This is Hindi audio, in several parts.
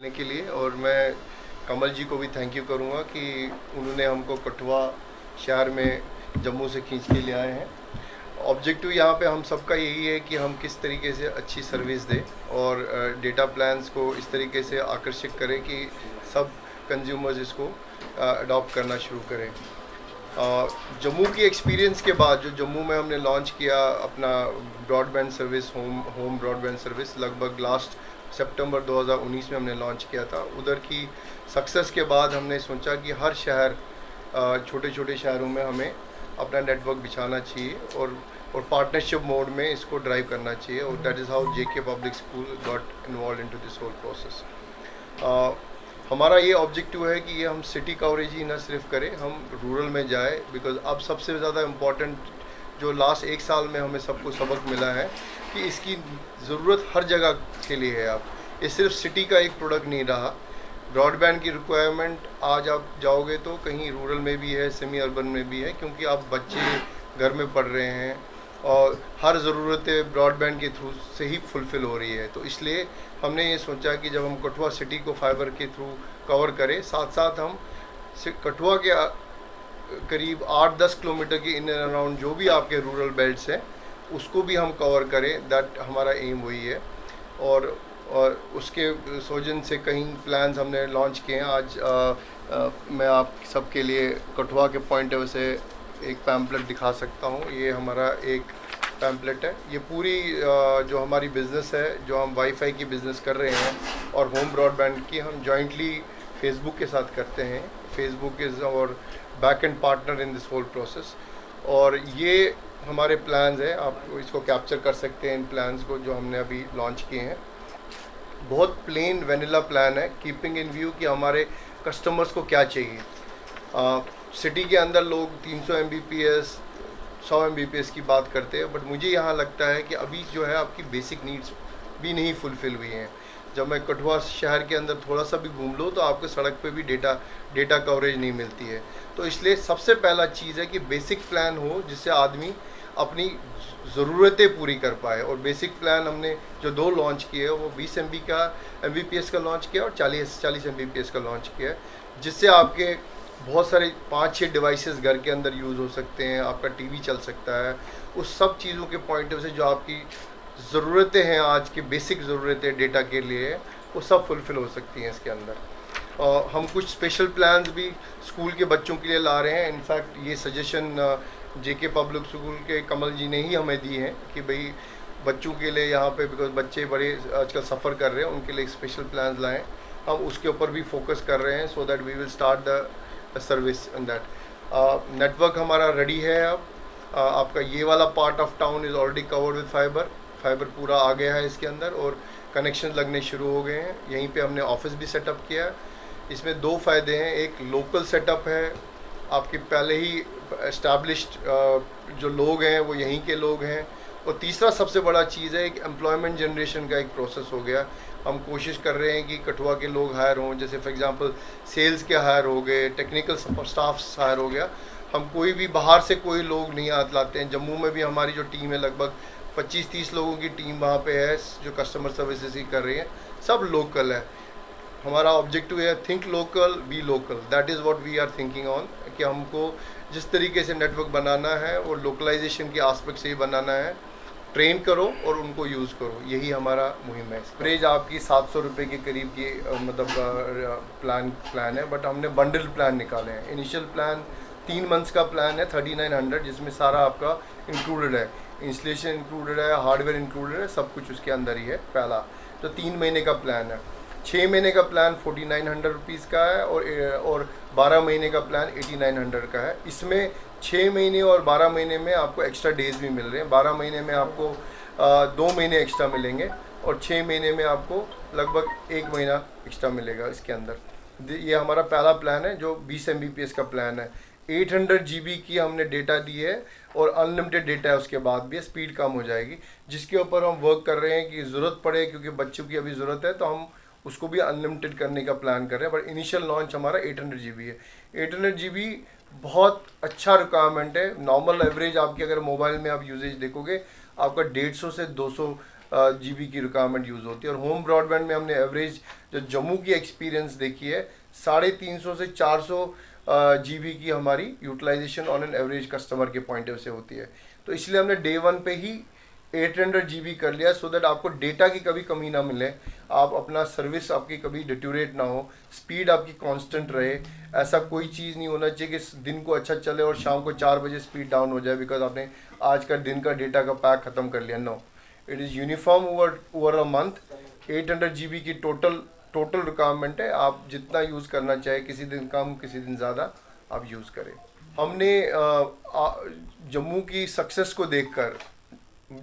करने के लिए। और मैं कमल जी को भी थैंक यू करूँगा कि उन्होंने हमको कठुआ शहर में जम्मू से खींच के ले आए हैं। ऑब्जेक्टिव यहाँ पे हम सबका यही है कि हम किस तरीके से अच्छी सर्विस दें और डेटा प्लान्स को इस तरीके से आकर्षित करें कि सब कंज्यूमर्स इसको अडॉप्ट करना शुरू करें। जम्मू की एक्सपीरियंस के बाद जो जम्मू में हमने लॉन्च किया अपना broadband service, home broadband service, लगभग लास्ट सितंबर 2019 में हमने लॉन्च किया था। उधर की सक्सेस के बाद हमने सोचा कि हर शहर, छोटे छोटे शहरों में हमें अपना नेटवर्क बिछाना चाहिए और पार्टनरशिप मोड में इसको ड्राइव करना चाहिए। और that is how JK public school got involve into this whole process. हमारा ये ऑब्जेक्टिव है कि ये हम सिटी कवरेज ही ना सिर्फ करें, हम रूरल में जाए। बिकॉज अब सबसे ज़्यादा इम्पॉर्टेंट जो लास्ट एक साल में हमें सबको सबक मिला है कि इसकी ज़रूरत हर जगह के लिए है। आप ये सिर्फ सिटी का एक प्रोडक्ट नहीं रहा। ब्रॉडबैंड की रिक्वायरमेंट आज आप जाओगे तो कहीं रूरल में भी है, सेमी अर्बन में भी है, क्योंकि आप बच्चे घर में पढ़ रहे हैं और हर ज़रूरतें ब्रॉडबैंड के थ्रू से ही फुलफ़िल हो रही है। तो इसलिए हमने ये सोचा कि जब हम कठुआ सिटी को फाइबर के थ्रू कवर करें, साथ साथ हम कठुआ के करीब 8-10 किलोमीटर के इन एंड अराउंड जो भी आपके रूरल बेल्ट्स हैं उसको भी हम कवर करें। दैट हमारा एम वही है। और उसके सोजन से कई प्लान्स हमने लॉन्च किए हैं। आज मैं आप सबके लिए कठुआ के पॉइंट ऑफ से एक पैम्पलेट दिखा सकता हूँ। ये हमारा एक पैम्पलेट है। ये पूरी जो हमारी बिज़नेस है, जो हम वाईफाई की बिज़नेस कर रहे हैं और होम ब्रॉडबैंड की, हम जॉइंटली फेसबुक के साथ करते हैं। Facebook is our back end partner in this whole process. और ये हमारे प्लान्स हैं, आप इसको कैप्चर कर सकते हैं इन प्लान्स को जो हमने अभी लॉन्च किए हैं। बहुत प्लेन वेनिला प्लान है, कीपिंग इन व्यू कि हमारे कस्टमर्स को क्या चाहिए। सिटी के अंदर लोग 300 Mbps 100 Mbps की बात करते हैं, बट मुझे यहाँ लगता है कि अभी जो है आपकी बेसिक नीड्स भी नहीं फुलफ़िल हुई हैं। जब मैं कठुआ शहर के अंदर थोड़ा सा भी घूम लूँ तो आपको सड़क पे भी डेटा कवरेज नहीं मिलती है। तो इसलिए सबसे पहला चीज़ है कि बेसिक प्लान हो जिससे आदमी अपनी ज़रूरतें पूरी कर पाए। और बेसिक प्लान हमने जो 2 लॉन्च किए वो 20 Mbps का लॉन्च किया और 40 Mbps का लॉन्च किया है, जिससे आपके बहुत सारे 5-6 डिवाइसेस घर के अंदर यूज़ हो सकते हैं। आपका टीवी चल सकता है। उस सब चीज़ों के पॉइंट ऑफ से जो आपकी ज़रूरतें हैं, आज की बेसिक ज़रूरतें डेटा के लिए, वो सब फुलफ़िल हो सकती हैं इसके अंदर। हम कुछ स्पेशल प्लान्स भी स्कूल के बच्चों के लिए ला रहे हैं। इनफैक्ट ये सजेशन जेके पब्लिक स्कूल के कमल जी ने ही हमें दी है कि भाई बच्चों के लिए यहाँ पे, बिकॉज बच्चे बड़े आजकल सफ़र कर रहे हैं, उनके लिए स्पेशल प्लान्स लाएँ। हम उसके ऊपर भी फोकस कर रहे हैं, so that we will start the service in that. Network हमारा रेडी है अब। आपका ये वाला part of town is already covered with fibre पूरा आ गया है इसके अंदर और कनेक्शन लगने शुरू हो गए हैं। यहीं पे हमने ऑफिस भी सेटअप किया है। इसमें 2 फ़ायदे हैं, एक लोकल सेटअप है, आपके पहले ही एस्टैब्लिश्ड जो लोग हैं वो यहीं के लोग हैं। और तीसरा सबसे बड़ा चीज़ है एक एम्प्लॉयमेंट जनरेशन का एक प्रोसेस हो गया। हम कोशिश कर रहे हैं कि कठुआ के लोग हायर हों, जैसे फॉर एग्जांपल सेल्स के हायर हो गए, टेक्निकल स्टाफ हायर हो गया। हम कोई भी बाहर से कोई लोग नहीं लाते हैं। जम्मू में भी हमारी जो टीम है लगभग 25-30 लोगों की टीम वहाँ पे है जो कस्टमर सर्विसेज ही कर रही है, सब लोकल है। हमारा ऑब्जेक्टिव है think local be local, that is what we are thinking on, कि हमको जिस तरीके से नेटवर्क बनाना है वो लोकलाइजेशन के आस्पेक्ट से ही बनाना है। ट्रेन करो और उनको यूज़ करो, यही हमारा मुहिम है। एवरेज आपकी 700 रुपये के करीब की मतलब प्लान है, बट हमने बंडल प्लान निकाले हैं। इनिशियल प्लान 3 मंथ्स का प्लान है 3900, जिसमें सारा आपका इंक्लूडेड है, इंस्टॉलेशन इंक्लूडेड है, हार्डवेयर इंक्लूडेड है, सब कुछ उसके अंदर ही है। पहला तो 3 महीने का प्लान है। 6 महीने का प्लान 4900 रुपीज़ का है और 12 महीने का प्लान 8900 का है। इसमें 6 महीने और 12 महीने में आपको एक्स्ट्रा डेज़ भी मिल रहे हैं। 12 महीने में आपको 2 महीने एक्स्ट्रा मिलेंगे और 6 महीने में आपको लगभग 1 महीना एक्स्ट्रा मिलेगा इसके अंदर। ये हमारा पहला प्लान है जो 20 Mbps का प्लान है। 800 GB की हमने डेटा दी है और अनलिमिटेड डेटा है, उसके बाद भी स्पीड कम हो जाएगी, जिसके ऊपर हम वर्क कर रहे हैं कि ज़रूरत पड़े, क्योंकि बच्चों की अभी ज़रूरत है, तो हम उसको भी अनलिमिटेड करने का प्लान कर रहे हैं। बट इनिशियल लॉन्च हमारा 800 GB है। 800 GB बहुत अच्छा रिक्वायरमेंट है। नॉर्मल एवरेज आपकी अगर मोबाइल में आप यूजेज देखोगे, आपका 150 से 200 जीबी की रिक्वायरमेंट यूज़ होती है। और होम ब्रॉडबैंड में हमने एवरेज जो जम्मू की एक्सपीरियंस देखी है 350 से 400 जीबी की हमारी utilization on an average customer के पॉइंट ऑफ से होती है। तो इसलिए हमने डे वन पे ही 800 जीबी कर लिया, सो दैट आपको डेटा की कभी कमी ना मिले, आप अपना सर्विस आपकी कभी डिटोरेट ना हो, स्पीड आपकी कांस्टेंट रहे। ऐसा कोई चीज़ नहीं होना चाहिए कि दिन को अच्छा चले और शाम को 4 बजे स्पीड डाउन हो जाए बिकॉज आपने आज का दिन का डेटा का पैक ख़त्म कर लिया। No, it is uniform over a month. 800 GB की टोटल रिक्वायरमेंट है। आप जितना यूज़ करना चाहे, किसी दिन कम किसी दिन ज़्यादा, आप यूज़ करें। हमने जम्मू की सक्सेस को देखकर,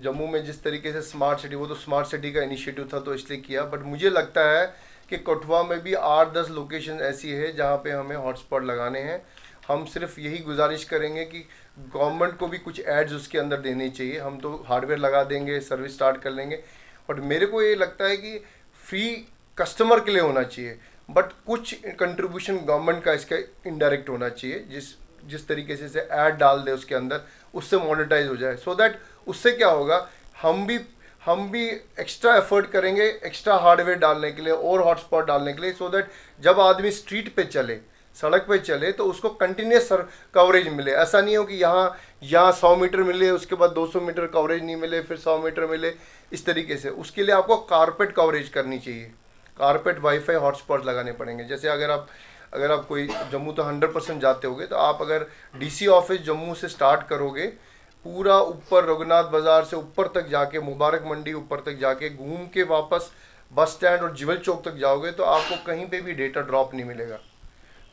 जम्मू में जिस तरीके से स्मार्ट सिटी, वो तो स्मार्ट सिटी का इनिशिएटिव था तो इसलिए किया, बट मुझे लगता है कि कठुआ में भी 8-10 लोकेशन ऐसी है जहाँ पे हमें हॉटस्पॉट लगाने हैं। हम सिर्फ यही गुजारिश करेंगे कि गवर्नमेंट को भी कुछ एड्स उसके अंदर देने चाहिए। हम तो हार्डवेयर लगा देंगे, सर्विस स्टार्ट कर लेंगे, बट मेरे को ये लगता है कि फ्री कस्टमर के लिए होना चाहिए, बट कुछ कंट्रीब्यूशन गवर्नमेंट का इसका इनडायरेक्ट होना चाहिए। जिस तरीके से ऐड डाल दे उसके अंदर, उससे मोनेटाइज हो जाए, सो दैट उससे क्या होगा, हम भी एक्स्ट्रा एफर्ट करेंगे एक्स्ट्रा हार्डवेयर डालने के लिए और हॉटस्पॉट डालने के लिए, सो दैट जब आदमी स्ट्रीट पे चले, सड़क पे चले, तो उसको कंटिन्यूस कवरेज मिले। ऐसा नहीं हो कि यहाँ 100 मीटर मिले, उसके बाद 200 मीटर कवरेज नहीं मिले, फिर 100 मीटर मिले, इस तरीके से। उसके लिए आपको कारपेट कवरेज करनी चाहिए, कारपेट वाईफाई हॉटस्पॉट लगाने पड़ेंगे। जैसे अगर आप कोई जम्मू तो 100% जाते होगे, तो आप अगर डीसी ऑफिस जम्मू से स्टार्ट करोगे, पूरा ऊपर रघुनाथ बाज़ार से ऊपर तक जाके, मुबारक मंडी ऊपर तक जाके, घूम के वापस बस स्टैंड और जिवल चौक तक जाओगे, तो आपको कहीं पे भी डेटा ड्रॉप नहीं मिलेगा।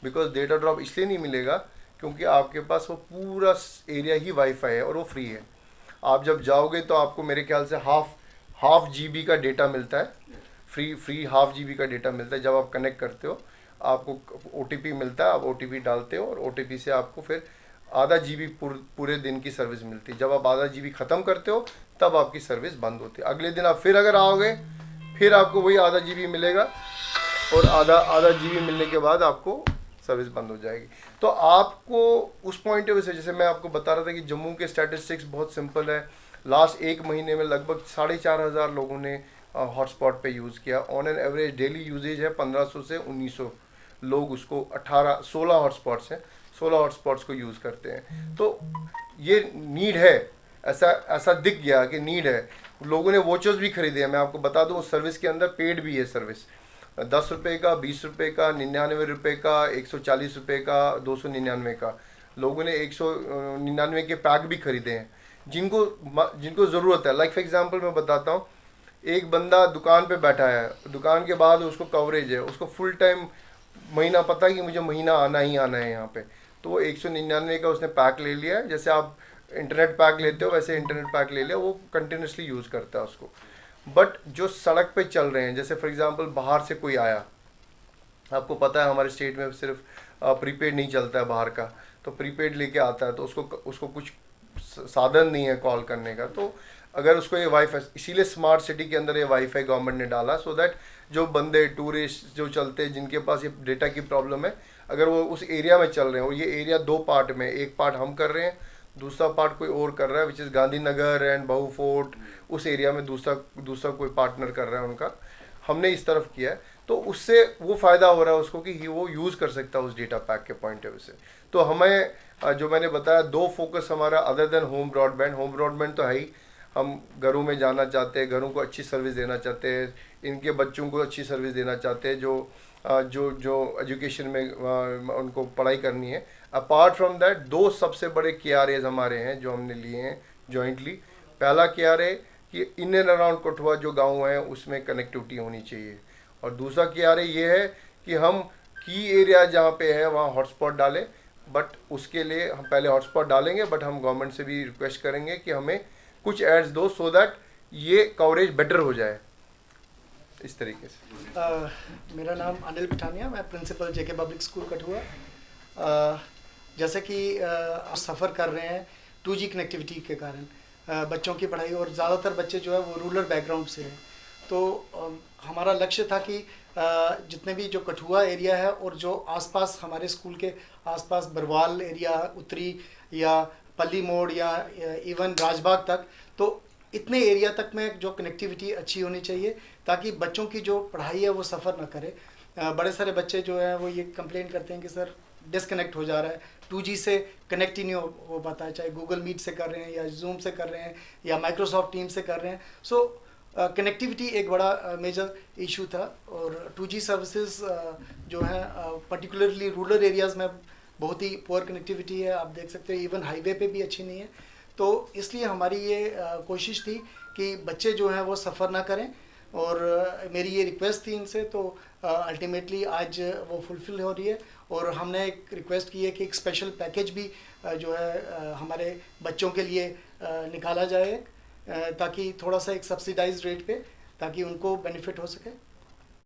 बिकॉज डेटा ड्रॉप इसलिए नहीं मिलेगा क्योंकि आपके पास वो पूरा एरिया ही वाईफाई है और वो फ्री है। आप जब जाओगे तो आपको मेरे ख्याल से हाफ जीबी का डेटा मिलता है, फ्री हाफ जीबी का डेटा मिलता है। जब आप कनेक्ट करते हो आपको OTP मिलता है, आप OTP डालते हो और OTP से आपको फिर आधा जीबी पूरे दिन की सर्विस मिलती है। जब आप आधा जीबी ख़त्म करते हो तब आपकी सर्विस बंद होती है। अगले दिन आप फिर अगर आओगे, फिर आपको वही आधा जीबी मिलेगा और आधा जीबी मिलने के बाद आपको सर्विस बंद हो जाएगी। तो आपको उस पॉइंट ऑफ व्यू से, जैसे मैं आपको बता रहा था कि जम्मू के स्टैटिस्टिक्स बहुत सिंपल है। लास्ट 1 महीने में लगभग 4,500 लोगों ने हॉटस्पॉट पे यूज़ किया। On an average daily usage है 1500 से 1900 लोग उसको 16 हॉटस्पॉट्स हैं, 16 हॉटस्पॉट्स को यूज़ करते हैं। तो ये नीड है, ऐसा दिख गया कि नीड है। लोगों ने वोचर्स भी खरीदे हैं। मैं आपको बता दूं, उस सर्विस के अंदर पेड भी है सर्विस, 10 रुपये का, 20 रुपये का, 99 रुपये का, 140 रुपये का, 299 का। लोगों ने 199 के पैक भी खरीदे हैं जिनको ज़रूरत है। लाइक फॉर एग्जांपल मैं बताता हूँ, एक बंदा दुकान पे बैठा है, दुकान के बाद उसको कवरेज है, उसको फुल टाइम महीना पता है कि मुझे महीना आना ही आना है यहाँ पे, तो वो 199 का उसने पैक ले लिया है। जैसे आप इंटरनेट पैक लेते हो वैसे इंटरनेट पैक ले लिया, वो कंटिन्यूसली यूज़ करता है उसको। बट जो सड़क पे चल रहे हैं, जैसे फॉर एग्जांपल बाहर से कोई आया, आपको पता है हमारे स्टेट में सिर्फ प्रीपेड नहीं चलता है बाहर का, तो प्रीपेड लेके आता है तो उसको कुछ साधन नहीं है कॉल करने का। तो अगर उसको ये वाईफाई, इसीलिए स्मार्ट सिटी के अंदर ये वाईफाई गवर्नमेंट ने डाला, सो दैट जो बंदे टूरिस्ट जो चलते हैं जिनके पास ये डेटा की प्रॉब्लम है, अगर वो उस एरिया में चल रहे हैं, और ये एरिया 2 पार्ट में, एक पार्ट हम कर रहे हैं, दूसरा पार्ट कोई और कर रहा है, विच इज़ गांधीनगर एंड बहू फोर्ट, उस एरिया में दूसरा कोई पार्टनर कर रहा है उनका, हमने इस तरफ किया है। तो उससे वो फ़ायदा हो रहा है उसको कि वो यूज़ कर सकता है उस डेटा पैक के पॉइंट ऑफ व्यू से। तो हमें जो मैंने बताया 2 फोकस हमारा, अदर देन होम ब्रॉडबैंड तो है ही, हम घरों में जाना चाहते हैं, घरों को अच्छी सर्विस देना चाहते हैं, इनके बच्चों को अच्छी सर्विस देना चाहते हैं जो एजुकेशन में उनको पढ़ाई करनी है। अपार्ट फ्रॉम दैट 2 सबसे बड़े KRAs हमारे हैं जो हमने लिए हैं जॉइंटली। पहला KRA कि इन एंड अराउंड कठुआ जो गांव है उसमें कनेक्टिविटी होनी चाहिए, और दूसरा KRA ये है कि हम की एरिया जहाँ पे है वहाँ हॉटस्पॉट डालें। बट उसके लिए हम पहले हॉटस्पॉट डालेंगे, बट हम गवर्नमेंट से भी रिक्वेस्ट करेंगे कि हमें कुछ एड्स दो, सो दैट ये कवरेज बेटर हो जाए, इस तरीके से। मेरा नाम अनिल पठानिया, मैं principal JK public school Kathua. जैसे कि आप सफ़र कर रहे हैं 2G कनेक्टिविटी के कारण, बच्चों की पढ़ाई, और ज़्यादातर बच्चे जो है वो रूरल बैकग्राउंड से हैं, तो हमारा लक्ष्य था कि जितने भी जो कठुआ एरिया है और जो आसपास हमारे स्कूल के आसपास बरवाल एरिया, उत्तरी या पल्ली मोड़ या इवन राजबाग तक, तो इतने एरिया तक में जो कनेक्टिविटी अच्छी होनी चाहिए ताकि बच्चों की जो पढ़ाई है वो सफ़र ना करे। बड़े सारे बच्चे जो हैं वो ये कंप्लेन करते हैं कि सर डिस्कनेक्ट हो जा रहा है, 2G से कनेक्ट ही नहीं हो पाता है, चाहे गूगल मीट से कर रहे हैं या जूम से कर रहे हैं या माइक्रोसॉफ्ट टीम से कर रहे हैं। सो कनेक्टिविटी एक बड़ा मेजर इशू था और 2G सर्विसेज जो है पर्टिकुलरली रूरल एरियाज़ में बहुत ही पुअर कनेक्टिविटी है। आप देख सकते हो इवन हाईवे पे भी अच्छी नहीं है। तो इसलिए हमारी ये कोशिश थी कि बच्चे जो हैं वो सफ़र ना करें और मेरी ये रिक्वेस्ट थी इनसे, तो अल्टीमेटली आज वो फुलफ़िल हो रही है। और हमने एक रिक्वेस्ट की है कि एक स्पेशल पैकेज भी जो है हमारे बच्चों के लिए निकाला जाए ताकि थोड़ा सा एक सब्सिडाइज रेट पे ताकि उनको बेनिफिट हो सके।